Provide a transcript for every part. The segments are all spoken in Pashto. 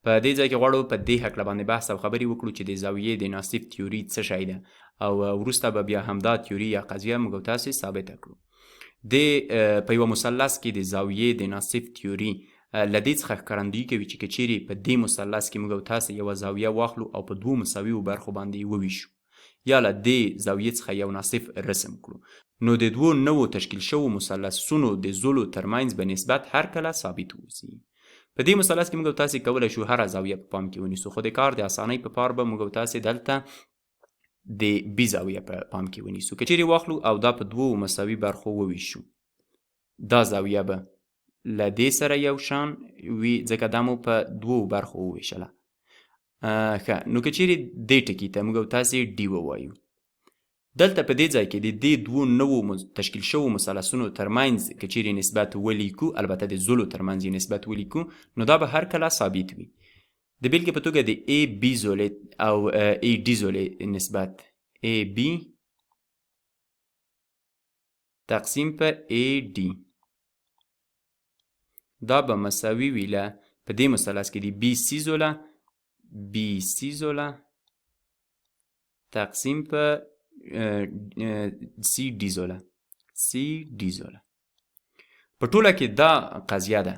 په دې ځای کې غواړو په دې هکله باندې بحث او خبرې وکړو چې د زاویې د ناصف تیوري څه شی ده او وروسته به بیا همدا تیوري یا قضیه موږ او تاسې ثابته کړو. په یوه مثلث کې د زاویې د ناصف تیوري له دې څخه ښکارندویي کوي چې که چیرې په دې مثلث کې موږ او تاسې یوه زاویه واخلو او په دوو مساویو برخو باندې یې وویشو یا له دې زاویې څخه یو ناصف رسم کړو، نو د دوو نوو تشکیل شوو مثلثونو د زولو ترمنځ به نسبت هر کله ثابت اوسي. په دې مثلث کې موږ او تاسې کولی شو هره زاویه په پام کې ونیسو، خو د کار د اسانۍ په پار به موږ او تاسې دلته د بي زاویه په پام کې ونیسو. که چیرې واخلو او دا په دوو مساوي برخو وویشو، دا زاویه به له دې سره یو شان وي ځکه دا مو په دوو برخو وویشله. ښه، نو که چیرې دې ټکي ته موږ او تاسې ډي ووایو، دلته په دې ځای کې د دې دوو نوو تشکیل شوو مثلثونو ترمنځ که چیرې نسبت ولیکو، البته د زولو ترمنځ یې نسبت ولیکو، نو دا به هر کله ثابت وي. د بیلګې په توګه د ای بي زولې او ای ډي زولې نسبت ای بي تقسیم په ای ډي دا به مساوي وي له په دې مثلث کې د بي سی زوله تقسیم په سی ډي زوله. په ټوله کې دا قضیه ده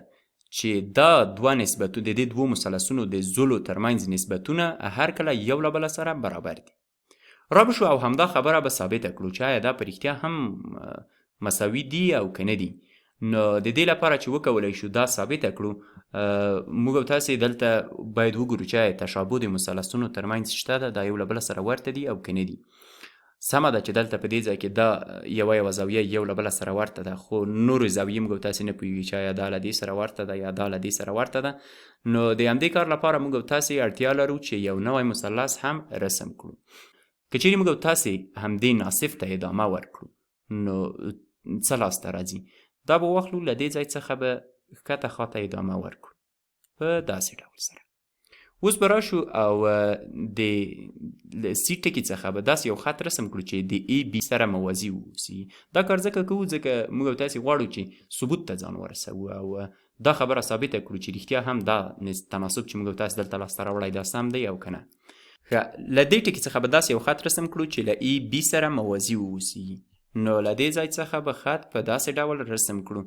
چې دا دوه نسبتونه د دې دوو مثلثونو د زولو ترمنځ نسبتونه هر کله یو له بله سره برابر دي. را به شو او همدا خبره به ثابته کړو چې آیا دا په رښتیا هم مساوي دي او که نه دي. نو د دې لپاره چې وکولی شو دا ثابته کړو، موږ او تاسې دلته باید وګورو چې آیا تشابه د مثلثونو ترمنځ شته ده، دا یو له بله سره ورته دي او که نه دي. سمه ده چې دلته په دې ځای کې دا یوه زاویه یو له بله سره ورته ده، خو نورو زاویې موږ او تاسې نه پوهېږو چې آیا دا له دې سره ورته ده یا دا له دې سره ورته ده. نو د همدې کار لپاره موږ او تاسې اړتیا لرو چې یو نوی مثلث هم رسم کړو. که چیرې موږ او تاسې همدې ناصف ته ادامه ورکړو، نو څه لاسته راځي؟ دا به واخلو له دې ځای څخه به ښکته خواته ادامه ورکړو په داسې ډول سره. اوس به راشو او د سی ټکي څخه به داسې یو خط رسم کړو چې د ای بي سره موازي واوسي. دا کار ځکه کوو ځکه موږ او تاسې غواړو چې ثبوت ته ځان ورسوو او دا خبره ثابته کړو چې رښتیا هم دا تناسب چې موږ او تاسې دلته لاسته راوړی دا سم دی او که نه. له دې ټکي څخه به داسې یو خط رسم کړو چې له ای بي سره موازي واوسي. نو له دې ځای څخه به خط په داسې ډول رسم کړو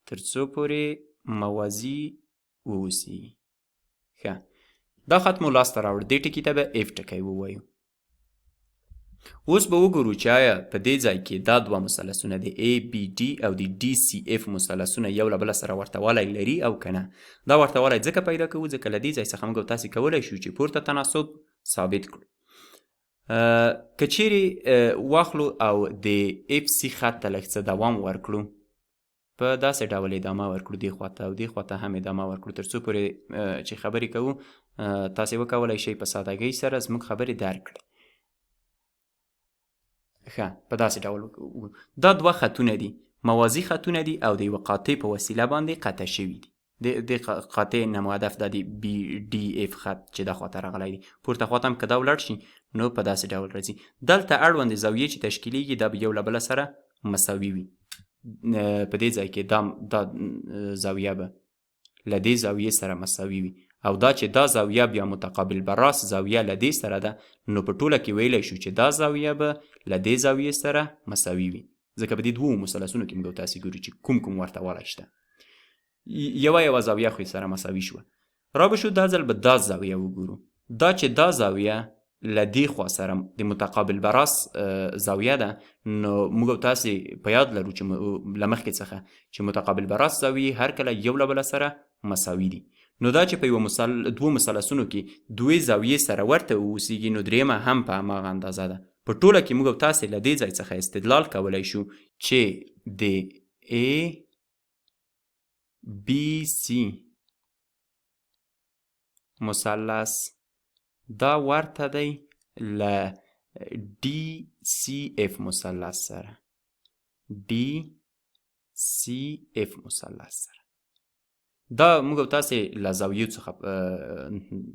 تر څو پورې موازي واوسي. ښه، دا خط مو لاسته راوړ، دې ټکي ته به اف ټکی ووایو. اوس به وګورو چې آیا په دې ځای کې دا دوه مثلثونه د ای بي ډي او د ډي سی اف مثلثونه یو له بله سره ورتهوالی لري او که نه. دا ورتهوالی ځکه پیدا کوو ځکه له دې ځای څخه موږ تاسې کولی شو چې پورته تناسب ثابت کړو. که چیرې واخلو او د اف سی خط ته لږ څه دوام ورکړو، په داسې ډول ادامه ورکړو دې خواته او دې خواته هم ادامه ورکړو تر څو پورې چې خبرې کوو تاسې وکولی شئ په سادهګۍ سره زموږ خبرې درک کړئ. ښه، په داسې ډول دا دوه خطونه دي، موازي خطونه دي او د یوه قاطع په وسیله باندې قطع شوي دي. د قاطع نمودف دا د بي ډي اف خط چې دا خواته راغلی دی، پورته خواته هم که دا ولاړ شي نو په داسې ډول راځي. دلته اړوند زاویې چې تشکیلیږي دا به یو له بله سره مساوي وي. په دې ځای کې دا زاویه به له دې زاویې سره مساوي وي او دا چې دا زاویه بیا متقابل براس زاویه له دې سره ده، نو په ټوله کې ویلی شو چې دا زاویه به له دې زاویې سره مساوي وي ځکه په دې دوو مثلثونو کې موږ تاسې ګورو چې کوم ورتهوالی شته. یوه زاویه خو سره مساوي شوه. را به شو دا ځل به دا زاویه وګورو. دا چې دا زاویه له دې خوا سره د متقابل براس زاویه ده، نو موږ تاسې په یاد لرو چې له مخکې څخه چې متقابل براس زاویې هر کله یو له بله سره مساوي دي. نو دا چې په دوو مثلثونو کې دوې زاویې سره ورته واوسیږي، نو درېیمه هم په هماغه اندازه ده. په ټوله کې موږ تاسې له دې ځای څخه استدلال کولی شو چې د A B C مثلث دا ورته دی له DCF مثلث سره. DCF مثلث سره دا موږ او تاسې له زاویو څخه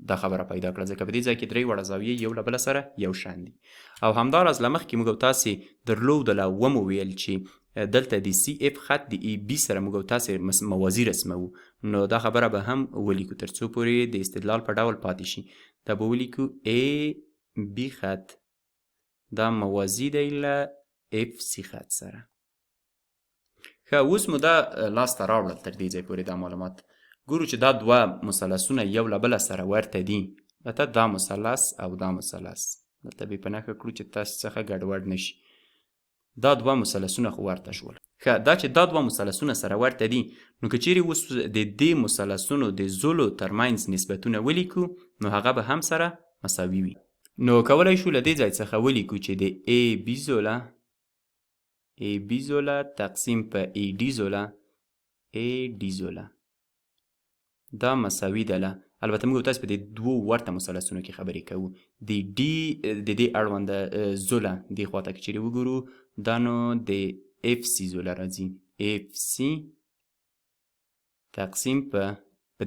دا خبره پیدا کړه، ځکه په دې ځای کې درې واړه زاویې یو له بله سره یو شان دي. او همداراز له مخکې موږ او تاسې درلودله ومو ویل چې دلته د سی اف خط د ای بي سره موږ او تاسې موازي رسموو، نو دا خبره به هم ولیکو تر څو پورې د استدلال په ډول پاتې شي. دا به ولیکو ای بي خط دا موازي دی له اف سی خط سره. ښه، اوس مو دا لاسته راوړل تر دې ځای پورې دا معلومات. ګورو چې دا دوه مثلثونه یو له بله سره ورته دي. البته دا مثلث او دا مثلث دلته به په نښه کړو چې تاسو څخه ګډوډ نه شي. دا دوه مثلثونه خو ورته شول. ښه، دا چې دا دوه مثلثونه سره ورته دي، نو که چیرې اوس د دې مثلثونو د زولو ترمنځ نسبتونه ولیکو، نو هغه به هم سره مساوي وي. نو کولی شو له دې ځای څخه ولیکو چې د ای بي زوله ای بي زوله تقسیم په ای ډي زوله ای ډي زوله دا مساوي ده. البته موږ تاسو په دې دوو ورته مثلثونو کې خبرې کوو. د دې اړونده زوله دې خواته که چیرې وګورو، دا نو د اف سی زوله راځي. اف سی تقسیم په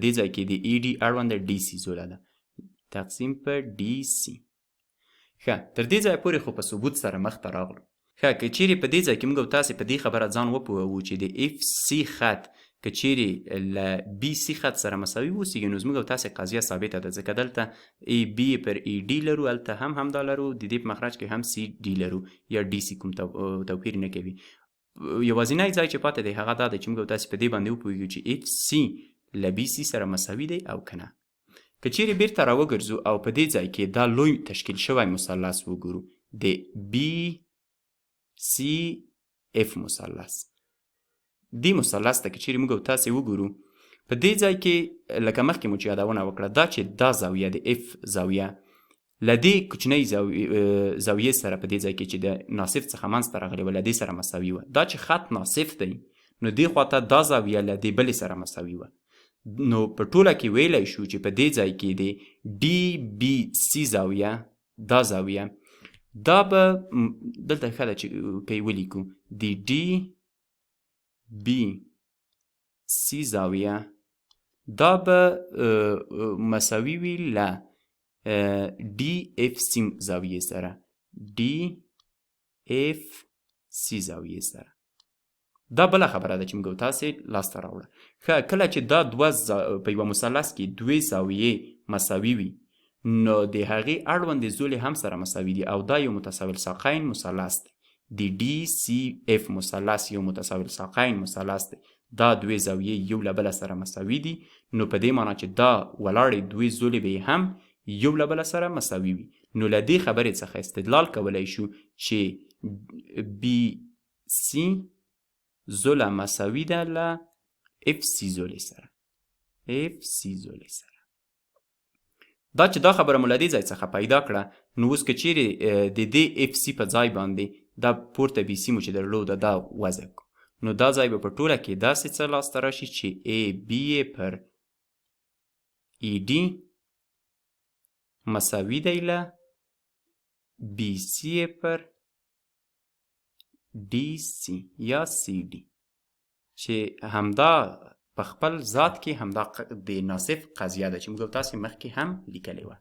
دې ځای کې د ای ډي اړونده ډي سی زوله ده، تقسیم په ډي سی. ښه، تر دې ځای پورې خو په ثبوت سره مخته راغلو. ښه، که چیرې په دې ځای کې موږ تاسې په دې خبره ځان وپوهوو چې د اف سی خط که چیرې له بي سی خط سره مساوي واوسېږي، نو زموږ او تاسې قضیه ثابته ده، ځکه دلته ای بي پر ای ډي لرو، هلته هم همدا لرو، د دې په مخرج کې هم سی ډي لرو یا ډي سی، کوم توپیر نه کوي. یوازینی ځای چې پاتې دی هغه دا دی چې موږ او تاسې په دې باندې وپوهېږو چې اف سی له بي سی سره مساوي دی او که نه. که چیرې بیرته راوګرځو او په دې ځای کې دا لوی تشکیل شوی مثلث وګورو، د بي سی اف مثلث، دې مثلث ته که چیرې موږ او تاسې وګورو، په دې ځای کې لکه مخکې مو چې یادونه وکړه، دا چې دا زاویه د اف زاویه له دې کوچنۍ زاویې سره په دې ځای کې چې د ناصف څخه منځته راغلې وه له دې سره مساوي وه. دا چې خط ناصف دی، نو دې خواته دا زاویه له دې بلې سره مساوي وه. نو په ټوله کې ویلی شو چې په دې ځای کې د ډي بي سی زاویه، دا زاویه دا به دلته ښه ده چې که یې ولیکو، د ډي بي سی زاویه دا به مساوي وي له ډي اف سی زاویې سره، ډي اف سی زاویې سره. دا بله خبره ده چې موږ تاسې لاسته راوړه. ښه، کله چې دا دوه په یوه مثلث کې دوې زاویې مساوي وي، نو د هغې اړوندې زولې هم سره مساوي دي او دا یو متساوي الساقین مثلث دی. د ډي سی اف مثلث یو متساوي الساقین مثلث دی. دا دوې زاویې یو له بله سره مساوي دي، نو په دې معنا چې دا ولاړې دوې زولې به هم یو له بله سره مساوي وي. نو له دې خبرې څخه استدلال کولی شو چې بي سی زوله مساوي ده له اف سی زولې سره، اف سی زولې سره. دا چې دا خبره مو له دې ځای څخه پیدا کړه، نو اوس که چیرې د دې اف سی په ځای باندې دا پورته بي سی مو چې درلوده دا وضع کړو، نو دا ځای به په ټوله کې داسې څه لاسته راشي چې ای بي پر ای ډي مساوي دی له بي سی پر ډي سی یا سی ډي، چې همدا په خپل ذات کې همدا د ناصف قضیه ده چې موږ تاسې مخکې هم لیکلې وه.